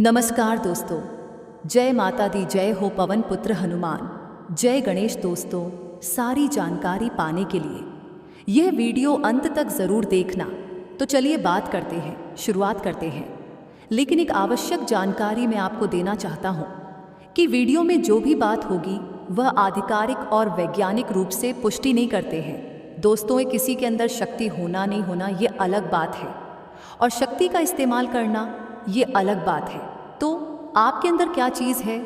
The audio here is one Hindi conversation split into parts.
नमस्कार दोस्तों, जय माता दी, जय हो पवन पुत्र हनुमान, जय गणेश। दोस्तों, सारी जानकारी पाने के लिए यह वीडियो अंत तक ज़रूर देखना। तो चलिए शुरुआत करते हैं। लेकिन एक आवश्यक जानकारी मैं आपको देना चाहता हूँ कि वीडियो में जो भी बात होगी वह आधिकारिक और वैज्ञानिक रूप से पुष्टि नहीं करते हैं। दोस्तों, ये किसी के अंदर शक्ति होना नहीं होना ये अलग बात है, और शक्ति का इस्तेमाल करना ये अलग बात है। तो आपके अंदर क्या चीज़ है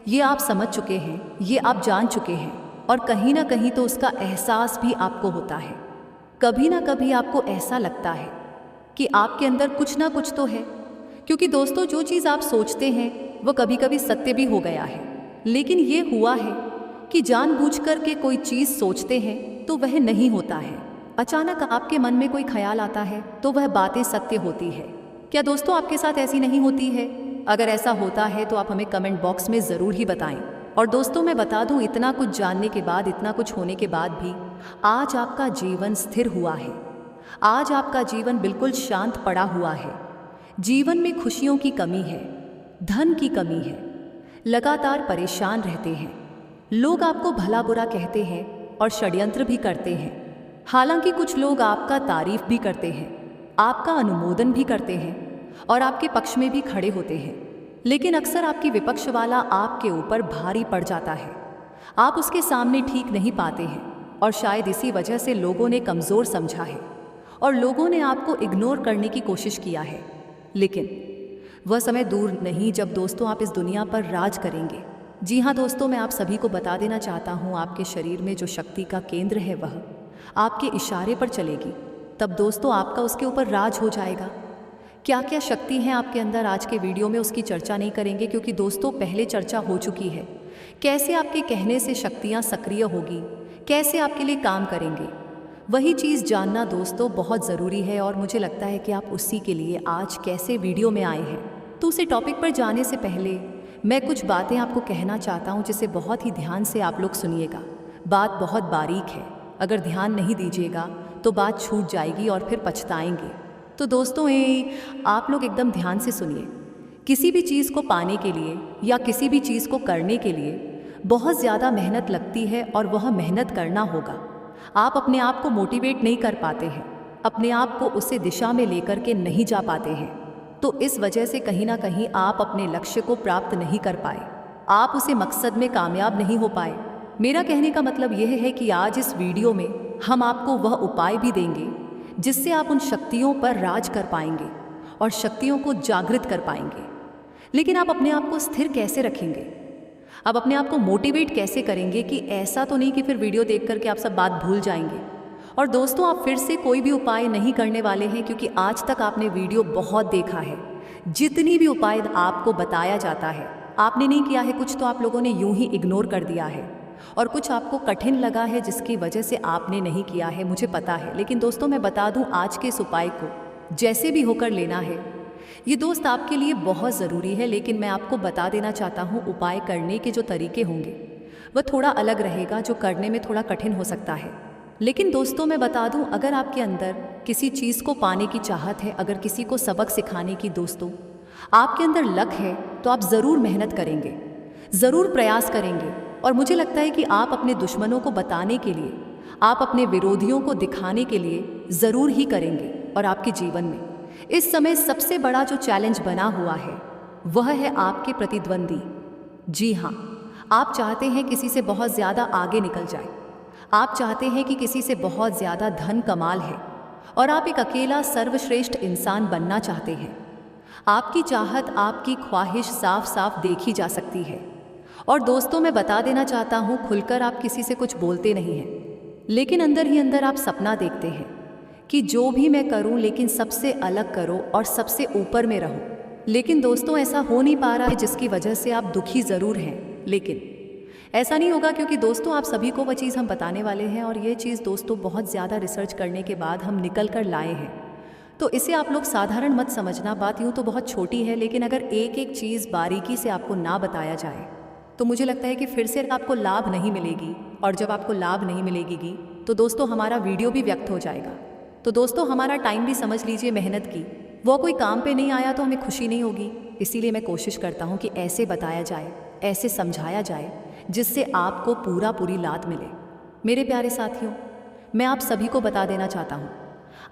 ये आप समझ चुके हैं, ये आप जान चुके हैं, और कहीं ना कहीं तो उसका एहसास भी आपको होता है। कभी ना कभी आपको ऐसा लगता है कि आपके अंदर कुछ ना कुछ तो है, क्योंकि दोस्तों जो चीज़ आप सोचते हैं वो कभी कभी सत्य भी हो गया है। लेकिन ये हुआ है कि जानबूझकर के कोई चीज़ सोचते हैं तो वह नहीं होता है। अचानक आपके मन में कोई ख्याल आता है तो वह बातें सत्य होती है। क्या दोस्तों आपके साथ ऐसी नहीं होती है? अगर ऐसा होता है तो आप हमें कमेंट बॉक्स में ज़रूर ही बताएं। और दोस्तों मैं बता दूं, इतना कुछ जानने के बाद, इतना कुछ होने के बाद भी आज आपका जीवन स्थिर हुआ है। आज आपका जीवन बिल्कुल शांत पड़ा हुआ है। जीवन में खुशियों की कमी है, धन की कमी है, लगातार परेशान रहते हैं। लोग आपको भला बुरा कहते हैं और षड्यंत्र भी करते हैं। हालांकि कुछ लोग आपका तारीफ भी करते हैं, आपका अनुमोदन भी करते हैं और आपके पक्ष में भी खड़े होते हैं। लेकिन अक्सर आपकी विपक्ष वाला आपके ऊपर भारी पड़ जाता है। आप उसके सामने ठीक नहीं पाते हैं, और शायद इसी वजह से लोगों ने कमज़ोर समझा है और लोगों ने आपको इग्नोर करने की कोशिश किया है। लेकिन वह समय दूर नहीं जब दोस्तों आप इस दुनिया पर राज करेंगे। जी हाँ दोस्तों, मैं आप सभी को बता देना चाहता हूँ, आपके शरीर में जो शक्ति का केंद्र है वह आपके इशारे पर चलेगी। तब दोस्तों आपका उसके ऊपर राज हो जाएगा। क्या क्या शक्ति हैं आपके अंदर, आज के वीडियो में उसकी चर्चा नहीं करेंगे, क्योंकि दोस्तों पहले चर्चा हो चुकी है। कैसे आपके कहने से शक्तियाँ सक्रिय होगी, कैसे आपके लिए काम करेंगे, वही चीज़ जानना दोस्तों बहुत ज़रूरी है। और मुझे लगता है कि आप उसी के लिए आज कैसे वीडियो में आए हैं। तो उसे टॉपिक पर जाने से पहले मैं कुछ बातें आपको कहना चाहता हूँ, जिसे बहुत ही ध्यान से आप लोग सुनिएगा। बात बहुत बारीक है, अगर ध्यान नहीं दीजिएगा तो बात छूट जाएगी और फिर पछताएंगे। तो दोस्तों आप लोग एकदम ध्यान से सुनिए। किसी भी चीज़ को पाने के लिए या किसी भी चीज़ को करने के लिए बहुत ज़्यादा मेहनत लगती है, और वह मेहनत करना होगा। आप अपने आप को मोटिवेट नहीं कर पाते हैं, अपने आप को उसे दिशा में लेकर के नहीं जा पाते हैं। तो इस वजह से कहीं ना कहीं आप अपने लक्ष्य को प्राप्त नहीं कर पाए, आप उसे मकसद में कामयाब नहीं हो पाए। मेरा कहने का मतलब यह है कि आज इस वीडियो में हम आपको वह उपाय भी देंगे जिससे आप उन शक्तियों पर राज कर पाएंगे और शक्तियों को जागृत कर पाएंगे। लेकिन आप अपने आप को स्थिर कैसे रखेंगे, आप अपने आप को मोटिवेट कैसे करेंगे कि ऐसा तो नहीं कि फिर वीडियो देख करके आप सब बात भूल जाएंगे। और दोस्तों आप फिर से कोई भी उपाय नहीं करने वाले हैं, क्योंकि आज तक आपने वीडियो बहुत देखा है। जितनी भी उपाय आपको बताया जाता है आपने नहीं किया है, कुछ तो आप लोगों ने यूं ही इग्नोर कर दिया है, और कुछ आपको कठिन लगा है जिसकी वजह से आपने नहीं किया है, मुझे पता है। लेकिन दोस्तों मैं बता दूं, आज के इस उपाय को जैसे भी होकर लेना है, ये दोस्त आपके लिए बहुत ज़रूरी है। लेकिन मैं आपको बता देना चाहता हूँ, उपाय करने के जो तरीके होंगे वह थोड़ा अलग रहेगा, जो करने में थोड़ा कठिन हो सकता है। लेकिन दोस्तों मैं बता दूं, अगर आपके अंदर किसी चीज़ को पाने की चाहत है, अगर किसी को सबक सिखाने की दोस्तों आपके अंदर लक है, तो आप ज़रूर मेहनत करेंगे, ज़रूर प्रयास करेंगे। और मुझे लगता है कि आप अपने दुश्मनों को बताने के लिए, आप अपने विरोधियों को दिखाने के लिए ज़रूर ही करेंगे। और आपके जीवन में इस समय सबसे बड़ा जो चैलेंज बना हुआ है वह है आपके प्रतिद्वंदी। जी हाँ, आप चाहते हैं किसी से बहुत ज़्यादा आगे निकल जाए, आप चाहते हैं कि किसी से बहुत ज़्यादा धन कमाल है, और आप एक अकेला सर्वश्रेष्ठ इंसान बनना चाहते हैं। आपकी चाहत, आपकी ख्वाहिश साफ साफ देखी जा सकती है। और दोस्तों मैं बता देना चाहता हूँ, खुलकर आप किसी से कुछ बोलते नहीं हैं, लेकिन अंदर ही अंदर आप सपना देखते हैं कि जो भी मैं करूँ लेकिन सबसे अलग करो और सबसे ऊपर में रहो। लेकिन दोस्तों ऐसा हो नहीं पा रहा है, जिसकी वजह से आप दुखी ज़रूर हैं। लेकिन ऐसा नहीं होगा, क्योंकि दोस्तों आप सभी को वह चीज़ हम बताने वाले हैं, और ये चीज़ दोस्तों बहुत ज़्यादा रिसर्च करने के बाद हम निकल कर लाए हैं। तो इसे आप लोग साधारण मत समझना। बात यूँ तो बहुत छोटी है, लेकिन अगर एक एक चीज़ बारीकी से आपको ना बताया जाए तो मुझे लगता है कि फिर से आपको लाभ नहीं मिलेगी, और जब आपको लाभ नहीं मिलेगी तो दोस्तों हमारा वीडियो भी व्यक्त हो जाएगा। तो दोस्तों हमारा टाइम भी समझ लीजिए, मेहनत की वो कोई काम पे नहीं आया तो हमें खुशी नहीं होगी। इसीलिए मैं कोशिश करता हूँ कि ऐसे बताया जाए, ऐसे समझाया जाए जिससे आपको पूरी लात मिले। मेरे प्यारे साथियों, मैं आप सभी को बता देना चाहता हूँ,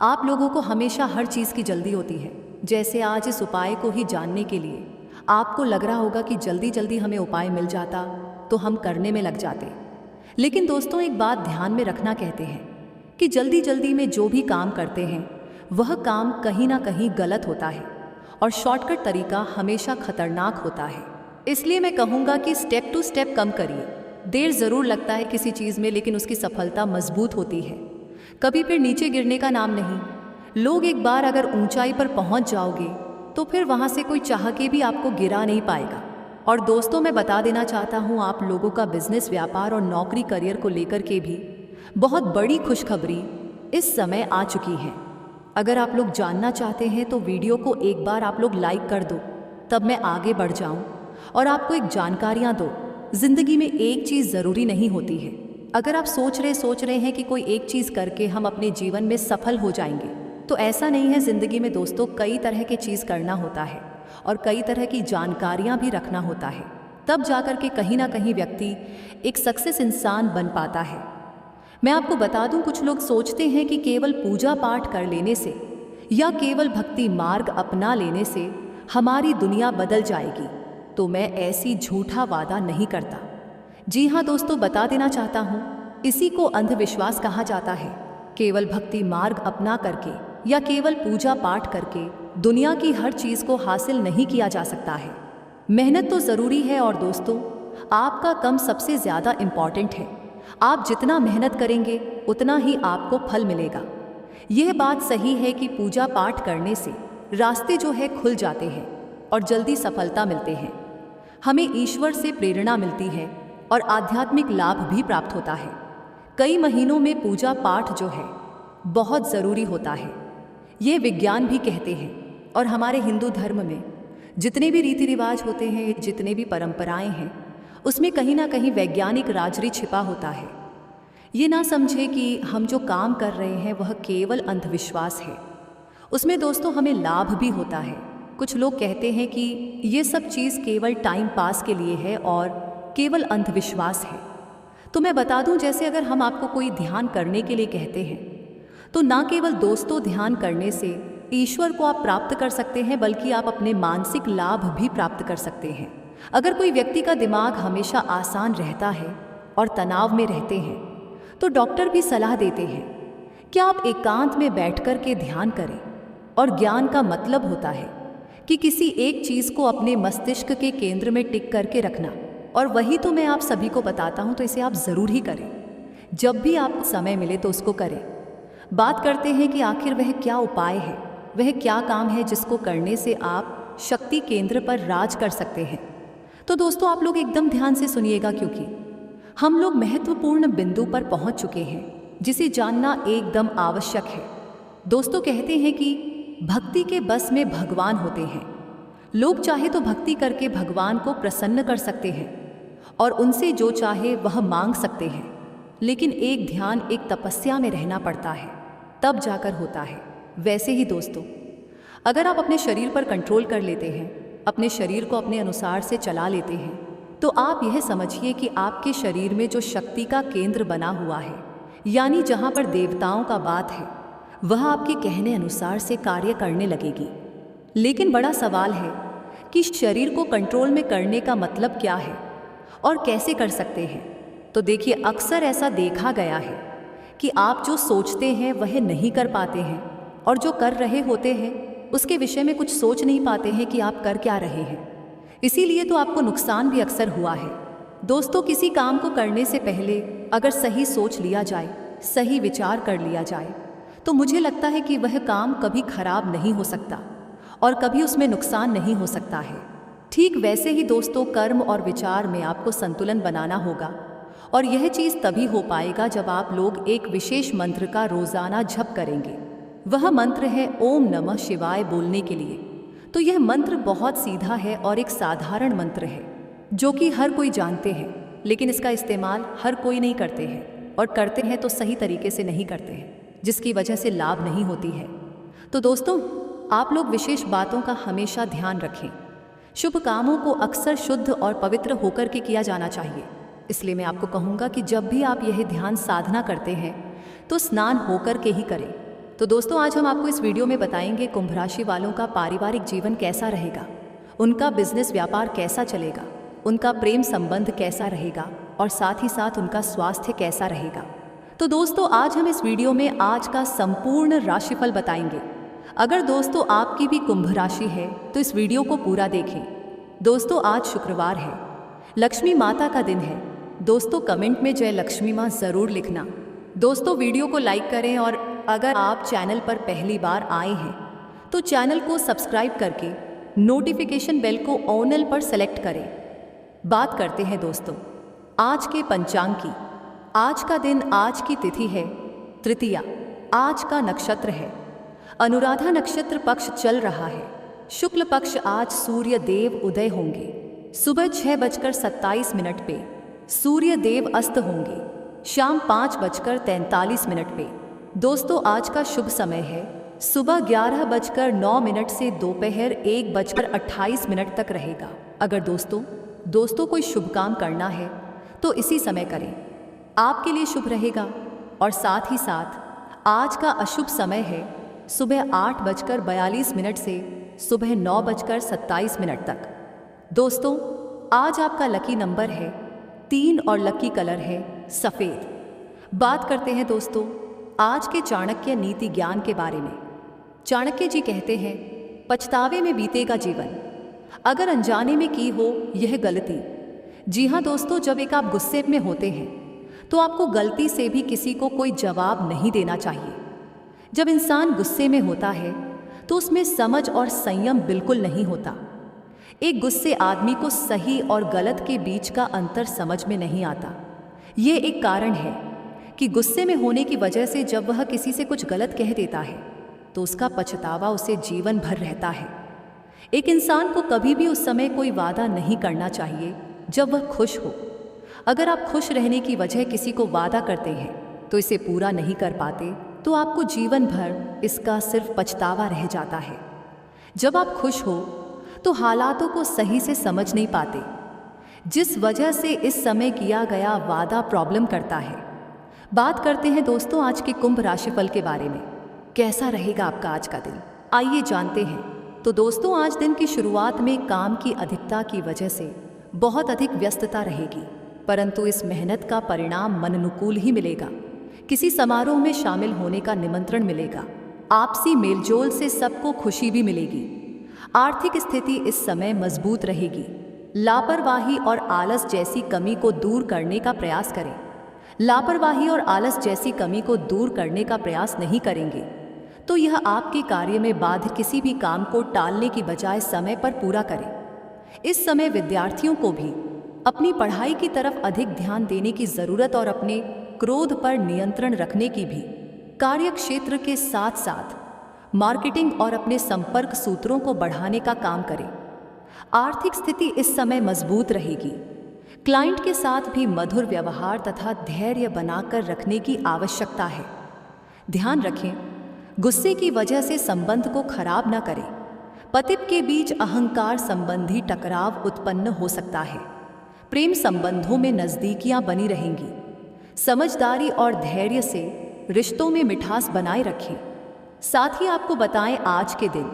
आप लोगों को हमेशा हर चीज़ की जल्दी होती है। जैसे आज इस उपाय को ही जानने के लिए आपको लग रहा होगा कि जल्दी जल्दी हमें उपाय मिल जाता तो हम करने में लग जाते। लेकिन दोस्तों, एक बात ध्यान में रखना कहते हैं कि जल्दी जल्दी में जो भी काम करते हैं वह काम कहीं ना कहीं गलत होता है और शॉर्टकट तरीका हमेशा खतरनाक होता है। इसलिए मैं कहूँगा कि स्टेप टू स्टेप कम करिए। देर ज़रूर लगता है किसी चीज़ में, लेकिन उसकी सफलता मजबूत होती है, कभी फिर नीचे गिरने का नाम नहीं। लोग एक बार अगर ऊंचाई पर पहुंच जाओगे तो फिर वहां से कोई चाह के भी आपको गिरा नहीं पाएगा। और दोस्तों, मैं बता देना चाहता हूं, आप लोगों का बिजनेस, व्यापार और नौकरी, करियर को लेकर के भी बहुत बड़ी खुशखबरी इस समय आ चुकी है। अगर आप लोग जानना चाहते हैं तो वीडियो को एक बार आप लोग लाइक कर दो, तब मैं आगे बढ़ जाऊं और आपको एक जानकारियां दो। जिंदगी में एक चीज़ ज़रूरी नहीं होती है। अगर आप सोच रहे हैं कि कोई एक चीज़ करके हम अपने जीवन में सफल हो जाएंगे, तो ऐसा नहीं है। ज़िंदगी में दोस्तों कई तरह की चीज़ करना होता है और कई तरह की जानकारियाँ भी रखना होता है, तब जाकर के कहीं ना कहीं व्यक्ति एक सक्सेस इंसान बन पाता है। मैं आपको बता दूं, कुछ लोग सोचते हैं कि केवल पूजा पाठ कर लेने से या केवल भक्ति मार्ग अपना लेने से हमारी दुनिया बदल जाएगी। तो मैं ऐसी झूठा वादा नहीं करता। जी हाँ दोस्तों, बता देना चाहता हूँ, इसी को अंधविश्वास कहा जाता है। केवल भक्ति मार्ग अपना करके या केवल पूजा पाठ करके दुनिया की हर चीज़ को हासिल नहीं किया जा सकता है। मेहनत तो ज़रूरी है और दोस्तों, आपका कम सबसे ज़्यादा इम्पॉर्टेंट है। आप जितना मेहनत करेंगे उतना ही आपको फल मिलेगा। यह बात सही है कि पूजा पाठ करने से रास्ते जो है खुल जाते हैं और जल्दी सफलता मिलते हैं। हमें ईश्वर से प्रेरणा मिलती है और आध्यात्मिक लाभ भी प्राप्त होता है। कई महीनों में पूजा पाठ जो है बहुत ज़रूरी होता है, ये विज्ञान भी कहते हैं। और हमारे हिंदू धर्म में जितने भी रीति रिवाज होते हैं, जितने भी परंपराएं हैं, उसमें कहीं ना कहीं वैज्ञानिक राजरी छिपा होता है। ये ना समझे कि हम जो काम कर रहे हैं वह केवल अंधविश्वास है। उसमें दोस्तों हमें लाभ भी होता है। कुछ लोग कहते हैं कि ये सब चीज़ केवल टाइम पास के लिए है और केवल अंधविश्वास है। तो मैं बता दूं, जैसे अगर हम आपको कोई ध्यान करने के लिए कहते हैं, तो ना केवल दोस्तों ध्यान करने से ईश्वर को आप प्राप्त कर सकते हैं, बल्कि आप अपने मानसिक लाभ भी प्राप्त कर सकते हैं। अगर कोई व्यक्ति का दिमाग हमेशा आसान रहता है और तनाव में रहते हैं, तो डॉक्टर भी सलाह देते हैं कि आप एकांत में बैठकर के ध्यान करें। और ज्ञान का मतलब होता है कि किसी एक चीज़ को अपने मस्तिष्क के केंद्र में टिक करके रखना, और वही तो मैं आप सभी को बताता हूँ। तो इसे आप ज़रूर ही करें, जब भी आपको समय मिले तो उसको करें। बात करते हैं कि आखिर वह क्या उपाय है, वह क्या काम है जिसको करने से आप शक्ति केंद्र पर राज कर सकते हैं। तो दोस्तों आप लोग एकदम ध्यान से सुनिएगा, क्योंकि हम लोग महत्वपूर्ण बिंदु पर पहुंच चुके हैं जिसे जानना एकदम आवश्यक है। दोस्तों कहते हैं कि भक्ति के बस में भगवान होते हैं। लोग चाहे तो भक्ति करके भगवान को प्रसन्न कर सकते हैं और उनसे जो चाहे वह मांग सकते हैं, लेकिन एक ध्यान, एक तपस्या में रहना पड़ता है, तब जाकर होता है। वैसे ही दोस्तों, अगर आप अपने शरीर पर कंट्रोल कर लेते हैं, अपने शरीर को अपने अनुसार से चला लेते हैं, तो आप यह समझिए कि आपके शरीर में जो शक्ति का केंद्र बना हुआ है, यानी जहाँ पर देवताओं का बात है, वह आपके कहने अनुसार से कार्य करने लगेगी। लेकिन बड़ा सवाल है कि शरीर को कंट्रोल में करने का मतलब क्या है और कैसे कर सकते हैं। तो देखिए, अक्सर ऐसा देखा गया है कि आप जो सोचते हैं वह नहीं कर पाते हैं, और जो कर रहे होते हैं उसके विषय में कुछ सोच नहीं पाते हैं कि आप कर क्या रहे हैं। इसीलिए तो आपको नुकसान भी अक्सर हुआ है। दोस्तों, किसी काम को करने से पहले अगर सही सोच लिया जाए, सही विचार कर लिया जाए, तो मुझे लगता है कि वह काम कभी खराब नहीं हो सकता और कभी उसमें नुकसान नहीं हो सकता है। ठीक वैसे ही दोस्तों, कर्म और विचार में आपको संतुलन बनाना होगा, और यह चीज़ तभी हो पाएगा जब आप लोग एक विशेष मंत्र का रोज़ाना जप करेंगे। वह मंत्र है ओम नमः शिवाय बोलने के लिए। तो यह मंत्र बहुत सीधा है और एक साधारण मंत्र है जो कि हर कोई जानते हैं, लेकिन इसका इस्तेमाल हर कोई नहीं करते हैं, और करते हैं तो सही तरीके से नहीं करते हैं, जिसकी वजह से लाभ नहीं होती है। तो दोस्तों, आप लोग विशेष बातों का हमेशा ध्यान रखें। शुभ कामों को अक्सर शुद्ध और पवित्र होकर के किया जाना चाहिए। इसलिए मैं आपको कहूँगा कि जब भी आप यह ध्यान साधना करते हैं तो स्नान होकर के ही करें। तो दोस्तों, आज हम आपको इस वीडियो में बताएंगे कुंभ राशि वालों का पारिवारिक जीवन कैसा रहेगा, उनका बिजनेस व्यापार कैसा चलेगा, उनका प्रेम संबंध कैसा रहेगा और साथ ही साथ उनका स्वास्थ्य कैसा रहेगा। तो दोस्तों, आज हम इस वीडियो में आज का संपूर्ण राशिफल बताएंगे। अगर दोस्तों आपकी भी कुंभ राशि है तो इस वीडियो को पूरा देखें। दोस्तों, आज शुक्रवार है, लक्ष्मी माता का दिन है। दोस्तों, कमेंट में जय लक्ष्मी माँ ज़रूर लिखना। दोस्तों, वीडियो को लाइक करें और अगर आप चैनल पर पहली बार आए हैं तो चैनल को सब्सक्राइब करके नोटिफिकेशन बेल को ऑल पर सेलेक्ट करें। बात करते हैं दोस्तों आज के पंचांग की। आज का दिन, आज की तिथि है तृतीया। आज का नक्षत्र है अनुराधा नक्षत्र, पक्ष चल रहा है शुक्ल पक्ष। आज सूर्य देव उदय होंगे सुबह 6:27 पे, सूर्य देव अस्त होंगे शाम 5:43 पे। दोस्तों, आज का शुभ समय है सुबह 11:09 से दोपहर 1:28 तक रहेगा। अगर दोस्तों कोई शुभ काम करना है तो इसी समय करें, आपके लिए शुभ रहेगा। और साथ ही साथ आज का अशुभ समय है सुबह 8:42 से सुबह 9:27 तक। दोस्तों, आज आपका लकी नंबर है 3 और लकी कलर है सफ़ेद। बात करते हैं दोस्तों आज के चाणक्य नीति ज्ञान के बारे में। चाणक्य जी कहते हैं, पछतावे में बीतेगा जीवन अगर अनजाने में की हो यह गलती। जी हाँ दोस्तों, जब एक आप गुस्से में होते हैं तो आपको गलती से भी किसी को कोई जवाब नहीं देना चाहिए। जब इंसान गुस्से में होता है तो उसमें समझ और संयम बिल्कुल नहीं होता। एक गुस्से आदमी को सही और गलत के बीच का अंतर समझ में नहीं आता। ये एक कारण है कि गुस्से में होने की वजह से जब वह किसी से कुछ गलत कह देता है तो उसका पछतावा उसे जीवन भर रहता है। एक इंसान को कभी भी उस समय कोई वादा नहीं करना चाहिए जब वह खुश हो। अगर आप खुश रहने की वजह किसी को वादा करते हैं तो इसे पूरा नहीं कर पाते तो आपको जीवन भर इसका सिर्फ पछतावा रह जाता है। जब आप खुश हो तो हालातों को सही से समझ नहीं पाते, जिस वजह से इस समय किया गया वादा प्रॉब्लम करता है। बात करते हैं दोस्तों आज के कुंभ राशिफल के बारे में। कैसा रहेगा आपका आज का दिन, आइए जानते हैं। तो दोस्तों, आज दिन की शुरुआत में काम की अधिकता की वजह से बहुत अधिक व्यस्तता रहेगी, परंतु इस मेहनत का परिणाम मननुकूल ही मिलेगा। किसी समारोह में शामिल होने का निमंत्रण मिलेगा। आपसी मेलजोल से सबको खुशी भी मिलेगी। आर्थिक स्थिति इस समय मजबूत रहेगी। लापरवाही और आलस जैसी कमी को दूर करने का प्रयास करें। लापरवाही और आलस जैसी कमी को दूर करने का प्रयास नहीं करेंगे तो यह आपके कार्य में बाध किसी भी काम को टालने की बजाय समय पर पूरा करें। इस समय विद्यार्थियों को भी अपनी पढ़ाई की तरफ अधिक ध्यान देने की ज़रूरत और अपने क्रोध पर नियंत्रण रखने की भी। कार्य क्षेत्र के साथ साथ मार्केटिंग और अपने संपर्क सूत्रों को बढ़ाने का काम करें। आर्थिक स्थिति इस समय मजबूत रहेगी। क्लाइंट के साथ भी मधुर व्यवहार तथा धैर्य बनाकर रखने की आवश्यकता है। ध्यान रखें, गुस्से की वजह से संबंध को खराब न करें। पति के बीच अहंकार संबंधी टकराव उत्पन्न हो सकता है। प्रेम संबंधों में नज़दीकियां बनी रहेंगी। समझदारी और धैर्य से रिश्तों में मिठास बनाए रखें। साथ ही आपको बताएं, आज के दिन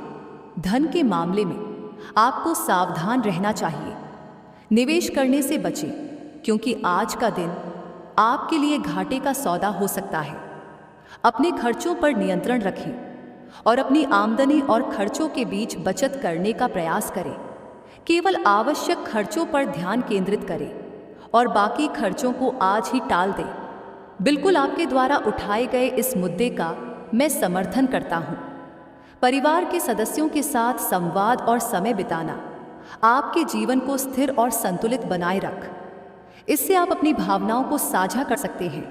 धन के मामले में आपको सावधान रहना चाहिए। निवेश करने से बचें क्योंकि आज का दिन आपके लिए घाटे का सौदा हो सकता है। अपने खर्चों पर नियंत्रण रखें और अपनी आमदनी और खर्चों के बीच बचत करने का प्रयास करें। केवल आवश्यक खर्चों पर ध्यान केंद्रित करें और बाकी खर्चों को आज ही टाल दें। बिल्कुल आपके द्वारा उठाए गए इस मुद्दे का मैं समर्थन करता हूँ। परिवार के सदस्यों के साथ संवाद और समय बिताना आपके जीवन को स्थिर और संतुलित बनाए रख। इससे आप अपनी भावनाओं को साझा कर सकते हैं,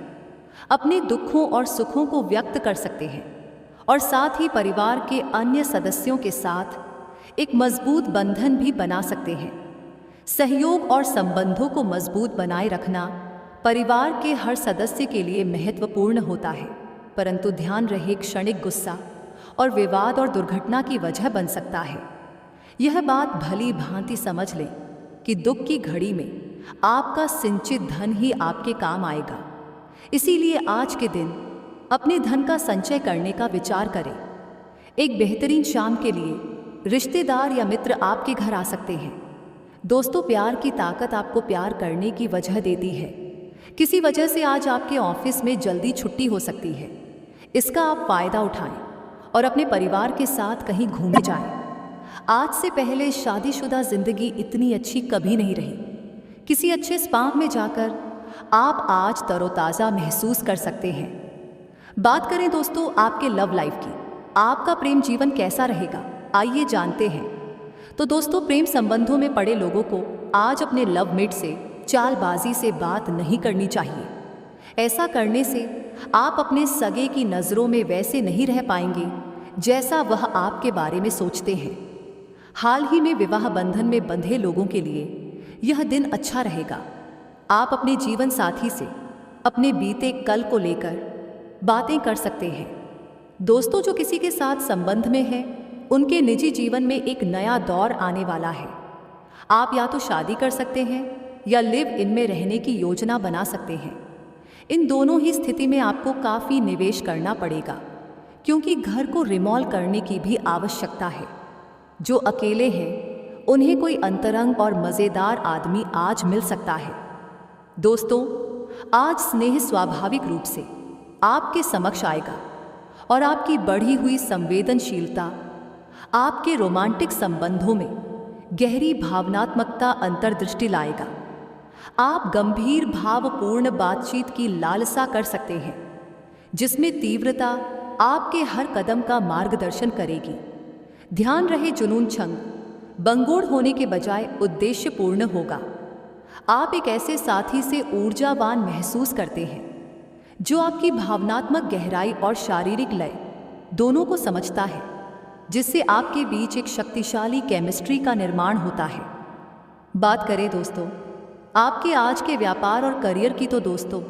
अपने दुखों और सुखों को व्यक्त कर सकते हैं और साथ ही परिवार के अन्य सदस्यों के साथ एक मजबूत बंधन भी बना सकते हैं। सहयोग और संबंधों को मजबूत बनाए रखना परिवार के हर सदस्य के लिए महत्वपूर्ण होता है, परंतु ध्यान रहे क्षणिक गुस्सा और विवाद और दुर्घटना की वजह बन सकता है। यह बात भली भांति समझ लें कि दुख की घड़ी में आपका सिंचित धन ही आपके काम आएगा। इसीलिए आज के दिन अपने धन का संचय करने का विचार करें। एक बेहतरीन शाम के लिए रिश्तेदार या मित्र आपके घर आ सकते हैं। दोस्तों, प्यार की ताकत आपको प्यार करने की वजह देती है। किसी वजह से आज आपके ऑफिस में जल्दी छुट्टी हो सकती है। इसका आप फायदा उठाएं और अपने परिवार के साथ कहीं घूमने जाएं। आज से पहले शादीशुदा जिंदगी इतनी अच्छी कभी नहीं रही। किसी अच्छे स्पा में जाकर आप आज तरोताज़ा महसूस कर सकते हैं। बात करें दोस्तों आपके लव लाइफ की, आपका प्रेम जीवन कैसा रहेगा, आइए जानते हैं। तो दोस्तों, प्रेम संबंधों में पड़े लोगों को आज अपने लव मेट से चालबाजी से बात नहीं करनी चाहिए। ऐसा करने से आप अपने सगे की नज़रों में वैसे नहीं रह पाएंगे जैसा वह आपके बारे में सोचते हैं। हाल ही में विवाह बंधन में बंधे लोगों के लिए यह दिन अच्छा रहेगा। आप अपने जीवन साथी से अपने बीते कल को लेकर बातें कर सकते हैं। दोस्तों, जो किसी के साथ संबंध में है उनके निजी जीवन में एक नया दौर आने वाला है। आप या तो शादी कर सकते हैं या लिव इन में रहने की योजना बना सकते हैं। इन दोनों ही स्थिति में आपको काफ़ी निवेश करना पड़ेगा, क्योंकि घर को रिमॉल करने की भी आवश्यकता है। जो अकेले हैं उन्हें कोई अंतरंग और मज़ेदार आदमी आज मिल सकता है। दोस्तों, आज स्नेह स्वाभाविक रूप से आपके समक्ष आएगा और आपकी बढ़ी हुई संवेदनशीलता आपके रोमांटिक संबंधों में गहरी भावनात्मकता अंतर्दृष्टि लाएगा। आप गंभीर भावपूर्ण बातचीत की लालसा कर सकते हैं, जिसमें तीव्रता आपके हर कदम का मार्गदर्शन करेगी। ध्यान रहे, जुनून छंग बंगोड़ होने के बजाय उद्देश्यपूर्ण होगा। आप एक ऐसे साथी से ऊर्जावान महसूस करते हैं जो आपकी भावनात्मक गहराई और शारीरिक लय दोनों को समझता है, जिससे आपके बीच एक शक्तिशाली केमिस्ट्री का निर्माण होता है। बात करें दोस्तों आपके आज के व्यापार और करियर की, तो दोस्तों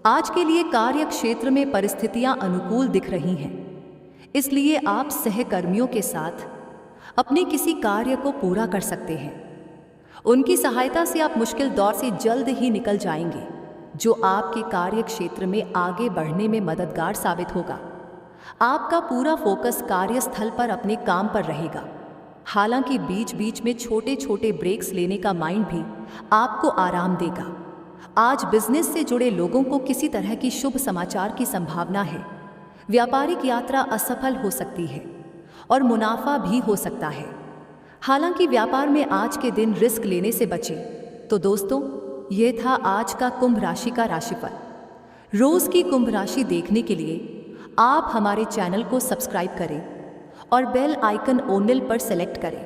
आज के लिए कार्य क्षेत्र में परिस्थितियां अनुकूल दिख रही हैं। इसलिए आप सहकर्मियों के साथ अपने किसी कार्य को पूरा कर सकते हैं। उनकी सहायता से आप मुश्किल दौर से जल्द ही निकल जाएंगे, जो आपके कार्य क्षेत्र में आगे बढ़ने में मददगार साबित होगा। आपका पूरा फोकस कार्यस्थल पर अपने काम पर रहेगा। हालांकि बीच बीच में छोटे छोटे ब्रेक्स लेने का माइंड भी आपको आराम देगा। आज बिजनेस से जुड़े लोगों को किसी तरह की शुभ समाचार की संभावना है। व्यापारिक यात्रा असफल हो सकती है और मुनाफा भी हो सकता है। हालांकि व्यापार में आज के दिन रिस्क लेने से बचें। तो दोस्तों, ये था आज का कुंभ राशि का राशिफल। रोज की कुंभ राशि देखने के लिए आप हमारे चैनल को सब्सक्राइब करें और बेल आइकन ओनल पर सेलेक्ट करें।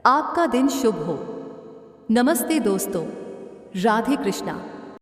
आपका दिन शुभ हो। नमस्ते दोस्तों, राधे कृष्णा।